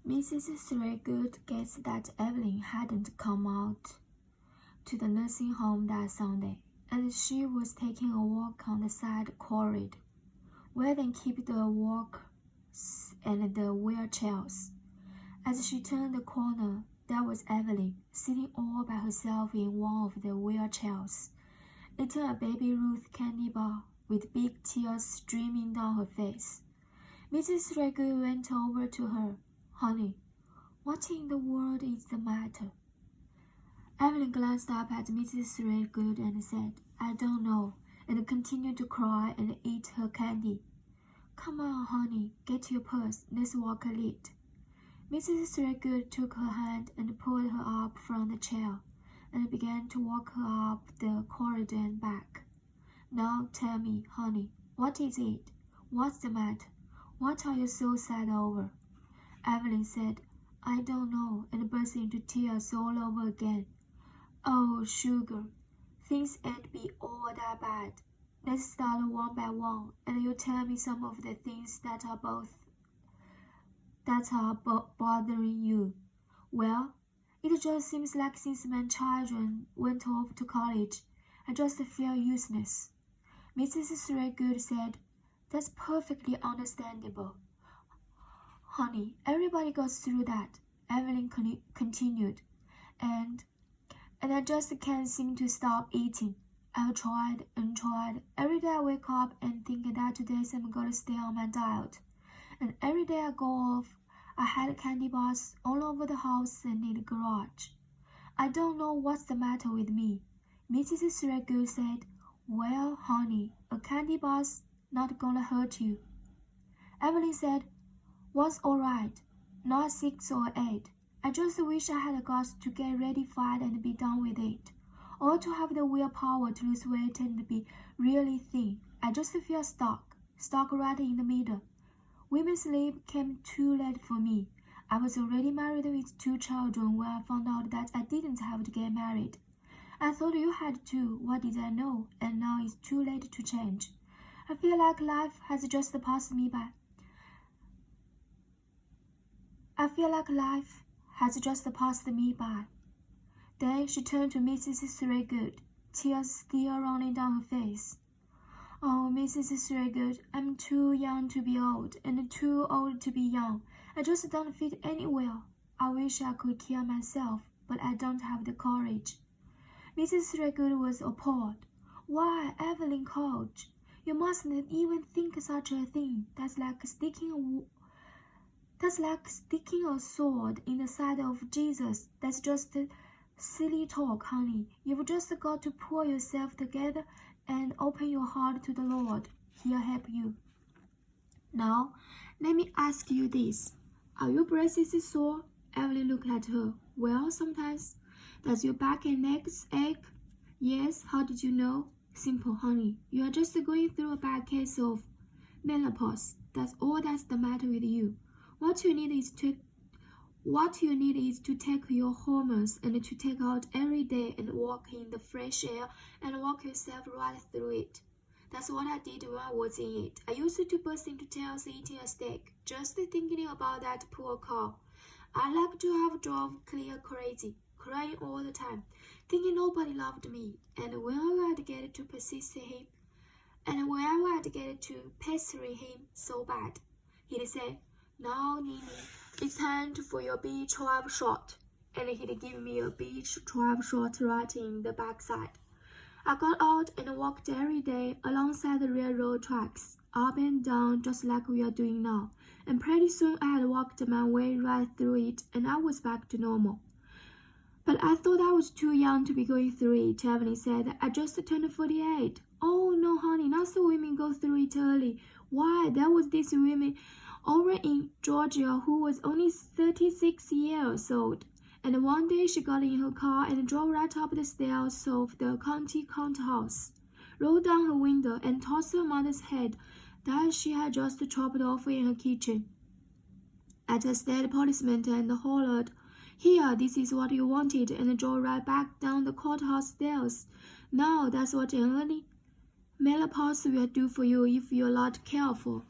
Mrs. Threadgood guessed that Evelyn hadn't come out to the nursing home that Sunday, and she was taking a walk on the side corridor, where they keep the walkers and the wheelchairs. As she turned the corner, there was Evelyn, sitting all by herself in one of the wheelchairs, eating a Baby Ruth candy bar with big tears streaming down her face. Mrs. Threadgood went over to her. "Honey, what in the world is the matter?" Evelyn glanced up at Mrs. Threadgood and said, "I don't know," and continued to cry and eat her candy. "Come on, honey, get your purse. Let's walk a little." Mrs. Threadgood took her hand and pulled her up from the chair, and began to walk her up the corridor and back. "Now tell me, honey, what is it? What's the matter? What are you so sad over?" Evelyn said, "I don't know," and burst into tears all over again. "Oh, sugar, things ain't be all that bad. Let's start one by one, and you tell me some of the things that are bothering you." "Well, it just seems like since my children went off to college, I just feel useless." Mrs. Threadgood said, "That's perfectly understandable. Honey, everybody goes through that," Evelyn continued, and I just can't seem to stop eating. I've tried and tried. Every day I wake up and think that today I'm going to stay on my diet. And every day I go off, I had candy bars all over the house and in the garage. I don't know what's the matter with me." Mrs. Threadgood said, "Well, honey, a candy bar's not gonna hurt you." Evelyn said, "One's all right, not 6 or 8. I just wish I had got to get ready for it and be done with it, or to have the willpower to lose weight and be really thin. I just feel stuck right in the middle. Women's lib came too late for me. I was already married with 2 children when I found out that I didn't have to get married. I thought you had too. What did I know? And now it's too late to change. I feel like life has just passed me by. Then she turned to Mrs. Threadgood, tears still running down her face. "Oh, Mrs. Threadgood, I'm too young to be old, and too old to be young. I just don't fit anywhere. I wish I could kill myself, but I don't have the courage." Mrs. Threadgood was appalled. "Why, Evelyn Couch, you mustn't even think such a thing. That's like sticking a sword in the side of Jesus. That's just silly talk, honey. You've just got to pull yourself together and open your heart to the Lord. He'll help you. Now, let me ask you this. Are your braces sore?" Evelyn looked at her. "Well, sometimes." "Does your back and legs ache?" "Yes. How did you know?" "Simple, honey. You are just going through a bad case of menopause. That's all that's the matter with you. What you need is to take your hormones and to take out every day and walk in the fresh air and walk yourself right through it. That's what I did when I was in it. I used to burst into tears eating a steak, just thinking about that poor cow. I like to have drove clear crazy, crying all the time, thinking nobody loved me, and whenever I'd get to pestering him so bad, he'd say, 'Now, Nini, it's time for your B12 shot,' and he'd give me a B12 shot right in the backside. I got out and walked every day alongside the railroad tracks, up and down just like we are doing now, and pretty soon I had walked my way right through it and I was back to normal." "But I thought I was too young to be going through it," Evelyn said. "I just turned 48. "Oh, no, honey, lots of women go through it early. Why, there was this woman over in Georgia who was only 36 years old. And one day she got in her car and drove right up the stairs of the county courthouse, rolled down her window, and tossed her mother's head that she had just chopped off in her kitchen at a state policeman and hollered, 'Here, this is what you wanted,' and drove right back down the courthouse stairs. Now that's what an early menopause will do for you if you're not careful."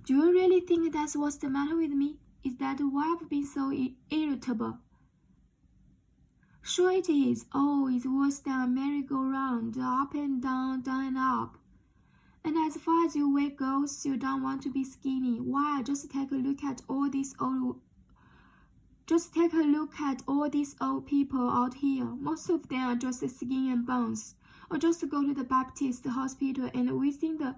"Do you really think that's what's the matter with me?" Is that why I've been so irritable? Sure it is. Oh, it's worse than a merry-go-round, up and down, down and up. And as far as your weight goes, you don't want to be skinny. Why, just take a look at all these old people out here. Most of them are just skin and bones. Or just go to the Baptist hospital and visit the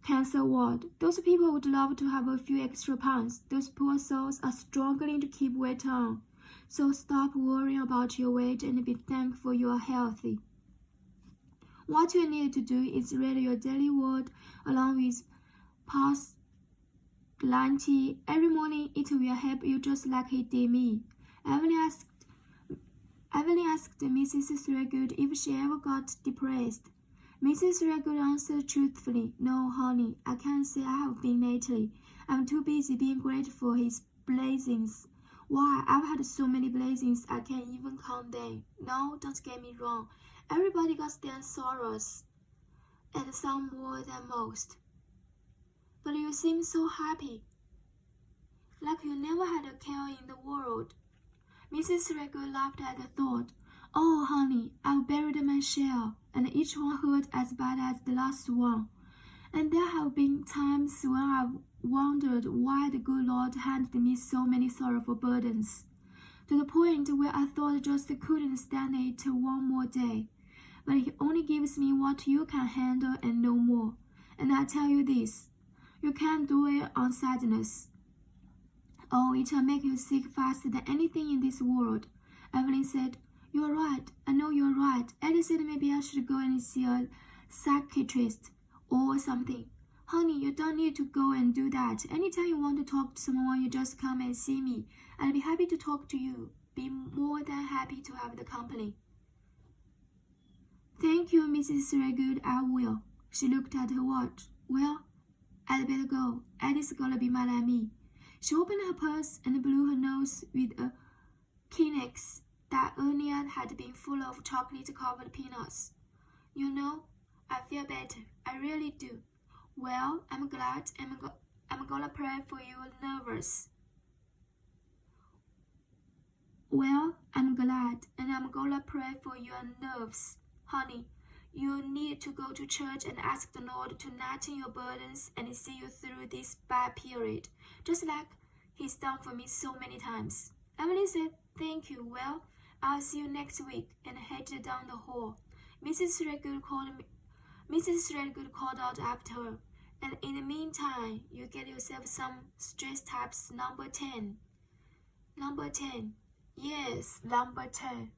cancer ward. Those people would love to have a few extra pounds. Those poor souls are struggling to keep weight on. So stop worrying about your weight and be thankful you are healthy. What you need to do is read your daily word along with past plenty. Every morning it will help you just like it did me. Evelyn asked Mrs. Threadgood if she ever got depressed. Mrs. Threadgood answered truthfully, "No, honey, I can't say I have been lately. I'm too busy being grateful for his blessings. Why, I've had so many blessings I can't even count them. No, don't get me wrong. Everybody got their sorrows, and some more than most. But you seem so happy, like you never had a care in the world." Mrs. Threadgood laughed at the thought. "Oh, honey, I've buried my share, and each one hurt as bad as the last one. And there have been times when I've wondered why the good Lord handed me so many sorrowful burdens, to the point where I thought I just couldn't stand it one more day. But He only gives me what you can handle and no more. And I tell you this, you can't do it on sadness. Oh, it will make you sick faster than anything in this world." Evelyn said, "You're right. I know you're right. Eddie said maybe I should go and see a psychiatrist or something." "Honey, you don't need to go and do that. Anytime you want to talk to someone, you just come and see me. I'll be happy to talk to you. Be more than happy to have the company." "Thank you, Mrs. Threadgood, I will." She looked at her watch. "Well, I'd better go. Eddie's gonna be mad at me." She opened her purse and blew her nose with a Kleenex that earlier had been full of chocolate-covered peanuts. "You know, I feel better. I really do. Well, I'm glad. I'm gonna pray for your nerves." "Well, I'm glad, and I'm gonna pray for your nerves. Honey, you need to go to church and ask the Lord to lighten your burdens and see you through this bad period, just like He's done for me so many times." Emily said, "Thank you. Well, I'll see you next week," and headed down the hall. Mrs. Threadgood called out after her, "And in the meantime, you get yourself some stress types number 10. Number 10. Yes, number 10.